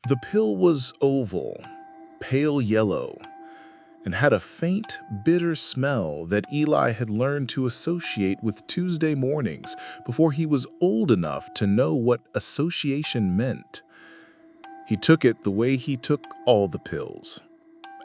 The pill was oval, pale yellow, and had a faint, bitter smell that Eli had learned to associate with Tuesday mornings before he was old enough to know what association meant. He took it the way he took all the pills.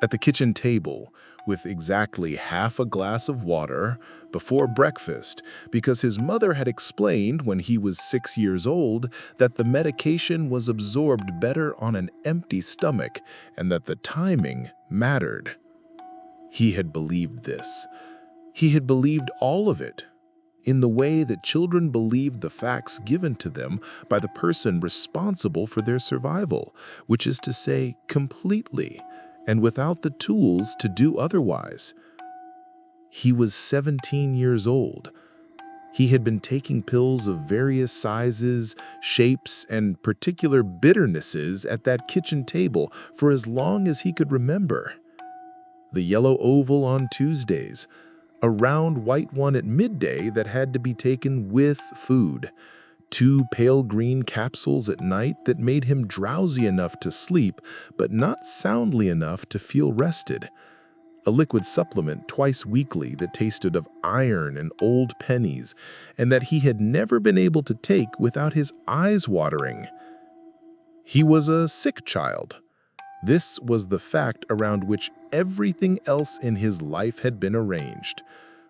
At the kitchen table, with exactly half a glass of water before breakfast, because his mother had explained when he was 6 years old that the medication was absorbed better on an empty stomach and that the timing mattered. He had believed this. He had believed all of it, in the way that children believe the facts given to them by the person responsible for their survival, which is to say, completely, and without the tools to do otherwise. He was 17 years old. He had been taking pills of various sizes, shapes, and particular bitternesses at that kitchen table for as long as he could remember. The yellow oval on Tuesdays, a round white one at midday that had to be taken with food, 2 pale green capsules at night that made him drowsy enough to sleep, but not soundly enough to feel rested, a liquid supplement twice weekly that tasted of iron and old pennies, and that he had never been able to take without his eyes watering. He was a sick child. This was the fact around which everything else in his life had been arranged: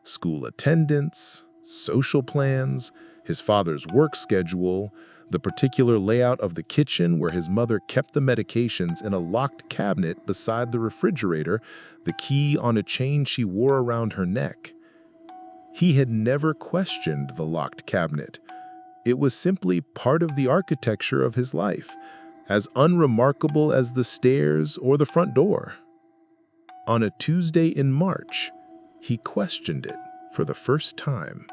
school attendance, social plans, his father's work schedule, the particular layout of the kitchen where his mother kept the medications in a locked cabinet beside the refrigerator, the key on a chain she wore around her neck. He had never questioned the locked cabinet. It was simply part of the architecture of his life, as unremarkable as the stairs or the front door. On a Tuesday in March, he questioned it for the first time.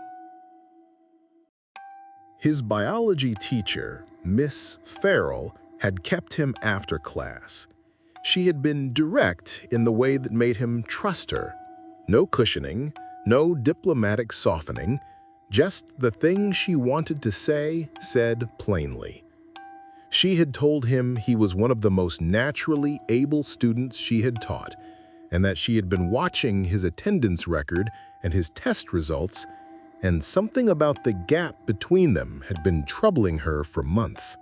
His biology teacher, Miss Farrell, had kept him after class. She had been direct in the way that made him trust her. No cushioning, no diplomatic softening, just the thing she wanted to say, said plainly. She had told him he was one of the most naturally able students she had taught, and that she had been watching his attendance record and his test results, and something about the gap between them had been troubling her for months.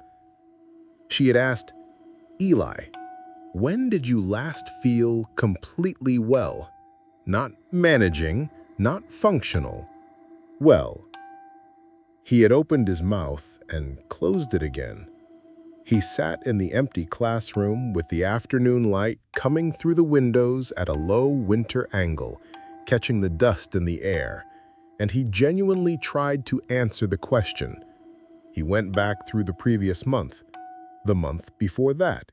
She had asked, "Eli, when did you last feel completely well? Not managing, not functional. Well." He had opened his mouth and closed it again. He sat in the empty classroom with the afternoon light coming through the windows at a low winter angle, catching the dust in the air, and he genuinely tried to answer the question. He went back through the previous month, the month before that.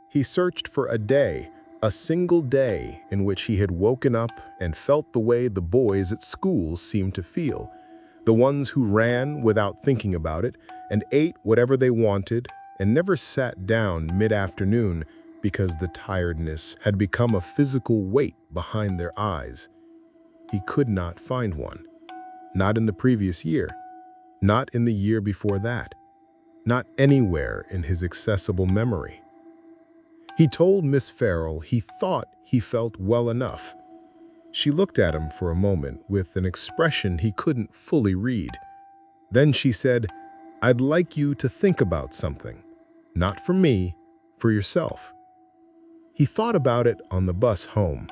He searched for a day, a single day in which he had woken up and felt the way the boys at school seemed to feel, the ones who ran without thinking about it and ate whatever they wanted and never sat down mid-afternoon because the tiredness had become a physical weight behind their eyes. He could not find one. Not in the previous year, not in the year before that, not anywhere in his accessible memory. He told Miss Farrell he thought he felt well enough. She looked at him for a moment with an expression he couldn't fully read. Then she said, "I'd like you to think about something. Not for me, for yourself." He thought about it on the bus home.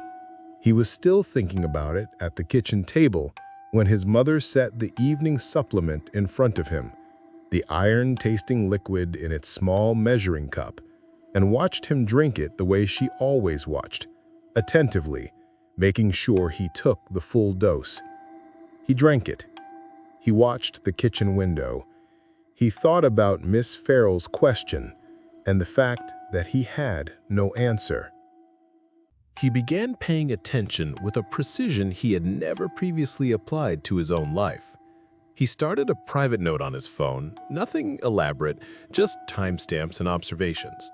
He was still thinking about it at the kitchen table when his mother set the evening supplement in front of him, the iron-tasting liquid in its small measuring cup, and watched him drink it the way she always watched, attentively, making sure he took the full dose. He drank it. He watched the kitchen window. He thought about Miss Farrell's question and the fact that he had no answer. He began paying attention with a precision he had never previously applied to his own life. He started a private note on his phone, nothing elaborate, just timestamps and observations.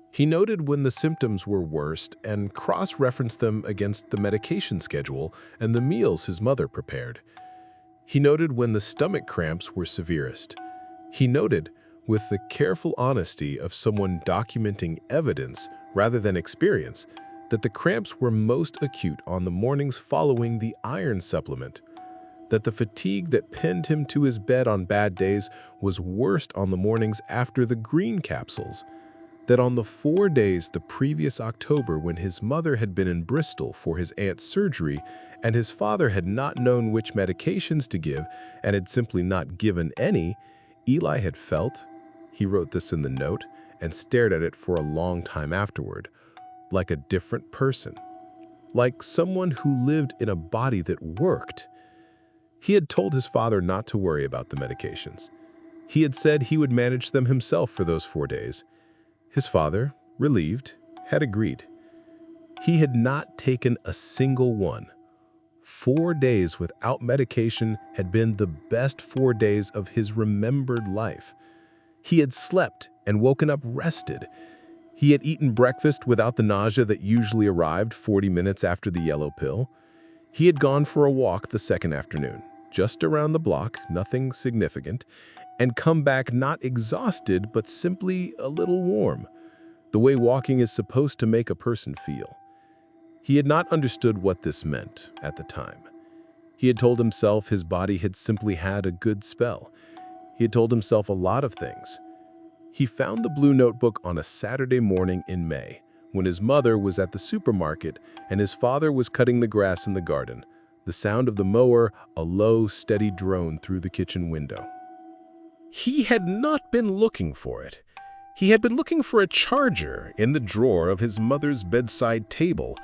He noted when the symptoms were worst and cross-referenced them against the medication schedule and the meals his mother prepared. He noted when the stomach cramps were severest. He noted with the careful honesty of someone documenting evidence rather than experience, that the cramps were most acute on the mornings following the iron supplement, that the fatigue that pinned him to his bed on bad days was worst on the mornings after the green capsules, that on the 4 days the previous October when his mother had been in Bristol for his aunt's surgery and his father had not known which medications to give and had simply not given any, Eli had felt, he wrote this in the note and stared at it for a long time afterward, like a different person, like someone who lived in a body that worked. He had told his father not to worry about the medications. He had said he would manage them himself for those 4 days. His father, relieved, had agreed. He had not taken a single one. 4 days without medication had been the best 4 days of his remembered life. He had slept and woken up rested. He had eaten breakfast without the nausea that usually arrived 40 minutes after the yellow pill. He had gone for a walk the second afternoon, just around the block, nothing significant, and come back not exhausted but simply a little warm, the way walking is supposed to make a person feel. He had not understood what this meant at the time. He had told himself his body had simply had a good spell. He had told himself a lot of things. He found the blue notebook on a Saturday morning in May, when his mother was at the supermarket and his father was cutting the grass in the garden, the sound of the mower, a low, steady drone through the kitchen window. He had not been looking for it. He had been looking for a charger in the drawer of his mother's bedside table,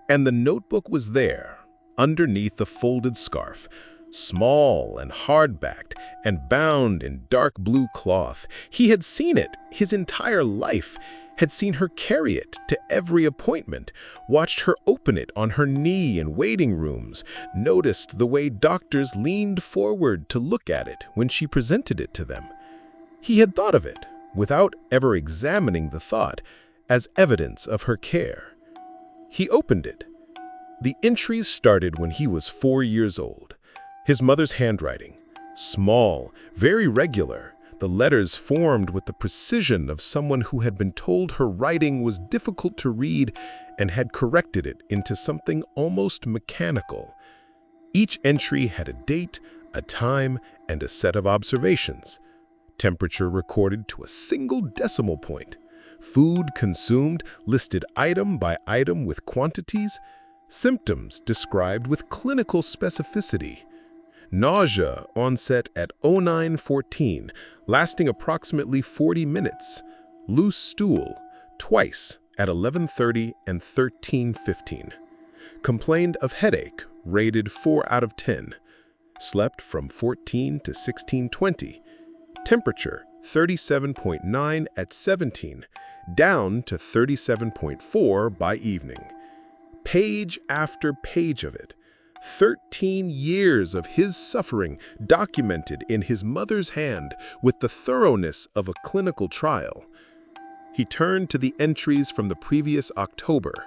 and the notebook was there, underneath the folded scarf, small and hard-backed and bound in dark blue cloth. He had seen it his entire life, had seen her carry it to every appointment, watched her open it on her knee in waiting rooms, noticed the way doctors leaned forward to look at it when she presented it to them. He had thought of it, without ever examining the thought, as evidence of her care. He opened it. The entries started when he was 4 years old. His mother's handwriting, small, very regular, the letters formed with the precision of someone who had been told her writing was difficult to read and had corrected it into something almost mechanical. Each entry had a date, a time, and a set of observations. Temperature recorded to a single decimal point. Food consumed listed item by item with quantities. Symptoms described with clinical specificity. Nausea onset at 09:14, lasting approximately 40 minutes. Loose stool, twice at 11:30 and 13:15. Complained of headache, rated 4 out of 10. Slept from 14 to 16:20. Temperature 37.9 at 17, down to 37.4 by evening. Page after page of it. 13 years of his suffering documented in his mother's hand with the thoroughness of a clinical trial. He turned to the entries from the previous October,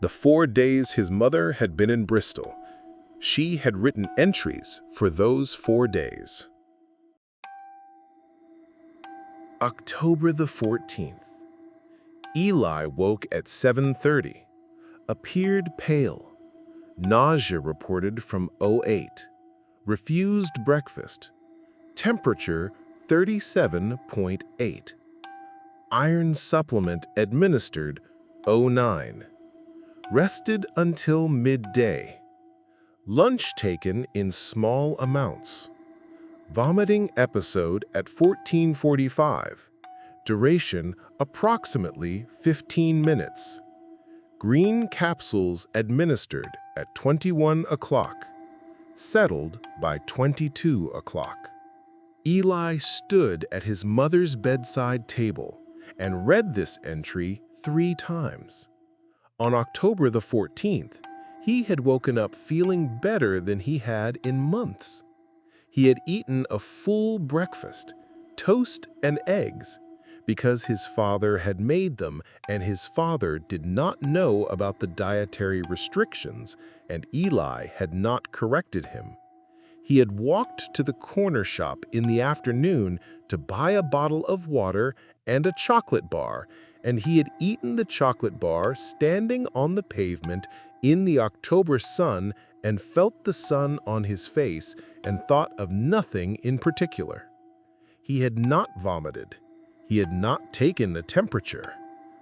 the 4 days his mother had been in Bristol. She had written entries for those 4 days. October the 14th. Eli woke at 7:30, appeared pale. Nausea reported from 08. Refused breakfast. Temperature 37.8. Iron supplement administered 09. Rested until midday. Lunch taken in small amounts. Vomiting episode at 14:45. Duration approximately 15 minutes. Green capsules administered at 21 o'clock. Settled by 22 o'clock. Eli stood at his mother's bedside table and read this entry 3 times. On October the 14th, he had woken up feeling better than he had in months. He had eaten a full breakfast, toast and eggs, because his father had made them and his father did not know about the dietary restrictions and Eli had not corrected him. He had walked to the corner shop in the afternoon to buy a bottle of water and a chocolate bar, and he had eaten the chocolate bar standing on the pavement in the October sun and felt the sun on his face and thought of nothing in particular. He had not vomited. He had not taken a temperature.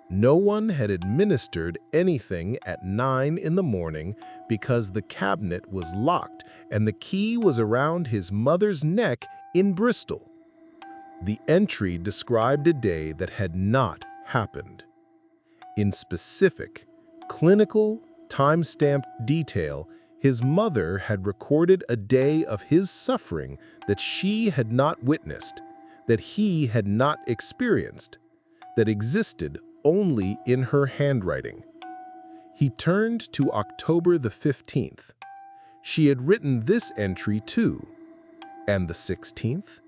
No one had administered anything at 9 in the morning because the cabinet was locked and the key was around his mother's neck in Bristol. The entry described a day that had not happened. In specific, clinical, time-stamped detail, his mother had recorded a day of his suffering that she had not witnessed, that he had not experienced, that existed only in her handwriting. He turned to October the 15th. She had written this entry too, and the 16th,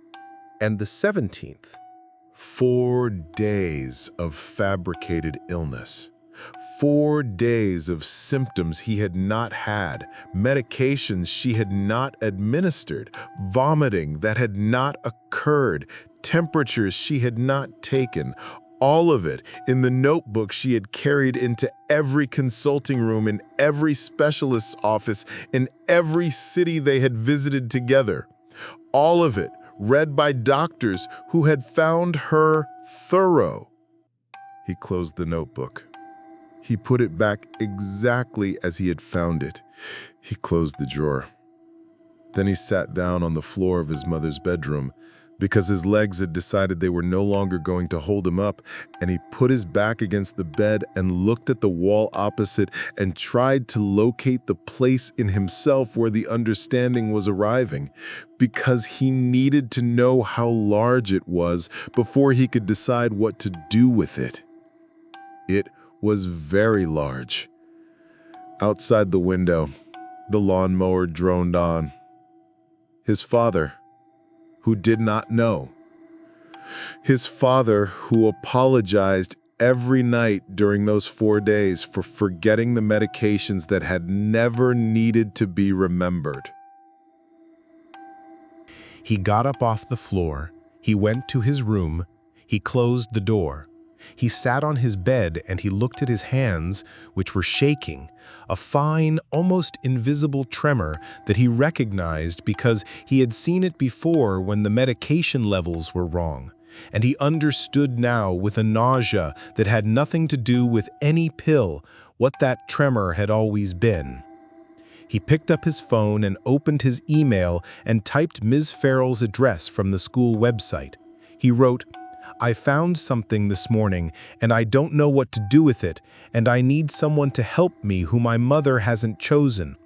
and the 17th. 4 days of fabricated illness. 4 days of symptoms he had not had, medications she had not administered, vomiting that had not occurred, temperatures she had not taken, all of it in the notebook she had carried into every consulting room, in every specialist's office, in every city they had visited together. All of it read by doctors who had found her thorough. He closed the notebook. He put it back exactly as he had found it. He closed the drawer. Then he sat down on the floor of his mother's bedroom because his legs had decided they were no longer going to hold him up, and he put his back against the bed and looked at the wall opposite and tried to locate the place in himself where the understanding was arriving, because he needed to know how large it was before he could decide what to do with it. It was very large. Outside the window, the lawnmower droned on. His father, who did not know. His father, who apologized every night during those 4 days for forgetting the medications that had never needed to be remembered. He got up off the floor. He went to his room. He closed the door. He sat on his bed and he looked at his hands, which were shaking, a fine, almost invisible tremor that he recognized because he had seen it before when the medication levels were wrong. And he understood now with a nausea that had nothing to do with any pill what that tremor had always been. He picked up his phone and opened his email and typed Ms. Farrell's address from the school website. He wrote, "I found something this morning, and I don't know what to do with it, and I need someone to help me who my mother hasn't chosen.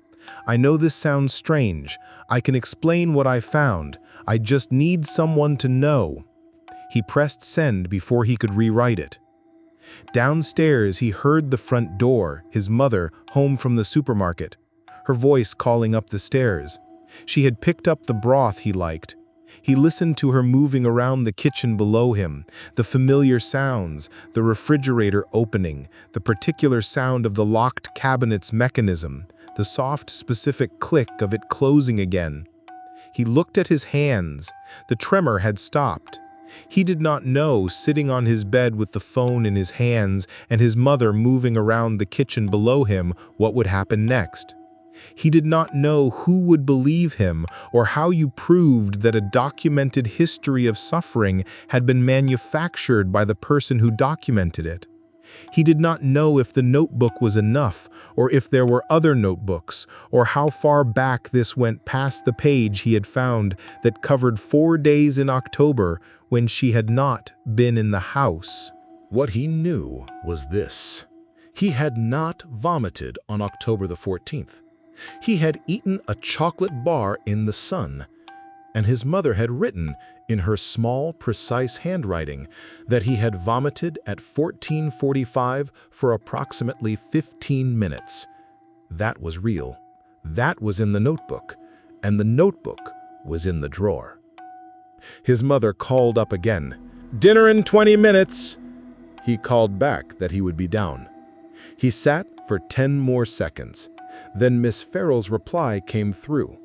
I know this sounds strange. I can explain what I found. I just need someone to know." He pressed send before he could rewrite it. Downstairs, he heard the front door, his mother, home from the supermarket, her voice calling up the stairs. She had picked up the broth he liked. He listened to her moving around the kitchen below him, the familiar sounds, the refrigerator opening, the particular sound of the locked cabinet's mechanism, the soft, specific click of it closing again. He looked at his hands. The tremor had stopped. He did not know, sitting on his bed with the phone in his hands and his mother moving around the kitchen below him, what would happen next. He did not know who would believe him or how you proved that a documented history of suffering had been manufactured by the person who documented it. He did not know if the notebook was enough, or if there were other notebooks, or how far back this went past the page he had found that covered 4 days in October when she had not been in the house. What he knew was this: he had not vomited on October the 14th. He had eaten a chocolate bar in the sun, and his mother had written in her small, precise handwriting that he had vomited at 14:45 for approximately 15 minutes. That was real. That was in the notebook, and the notebook was in the drawer. His mother called up again. "Dinner in 20 minutes!" He called back that he would be down. He sat for 10 more seconds. Then Miss Farrell's reply came through.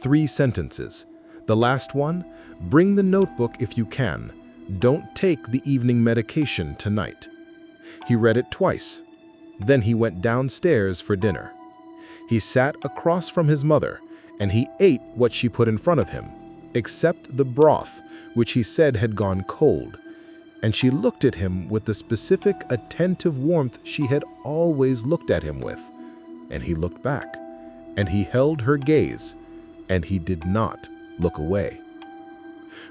3 sentences. The last one, bring the notebook if you can. Don't take the evening medication tonight. He read it twice. Then he went downstairs for dinner. He sat across from his mother, and he ate what she put in front of him, except the broth, which he said had gone cold. And she looked at him with the specific, attentive warmth she had always looked at him with. And he looked back, and he held her gaze, and he did not look away.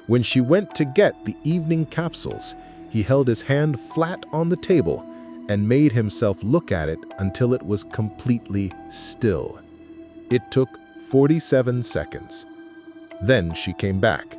When she went to get the evening capsules, he held his hand flat on the table and made himself look at it until it was completely still. It took 47 seconds. Then she came back,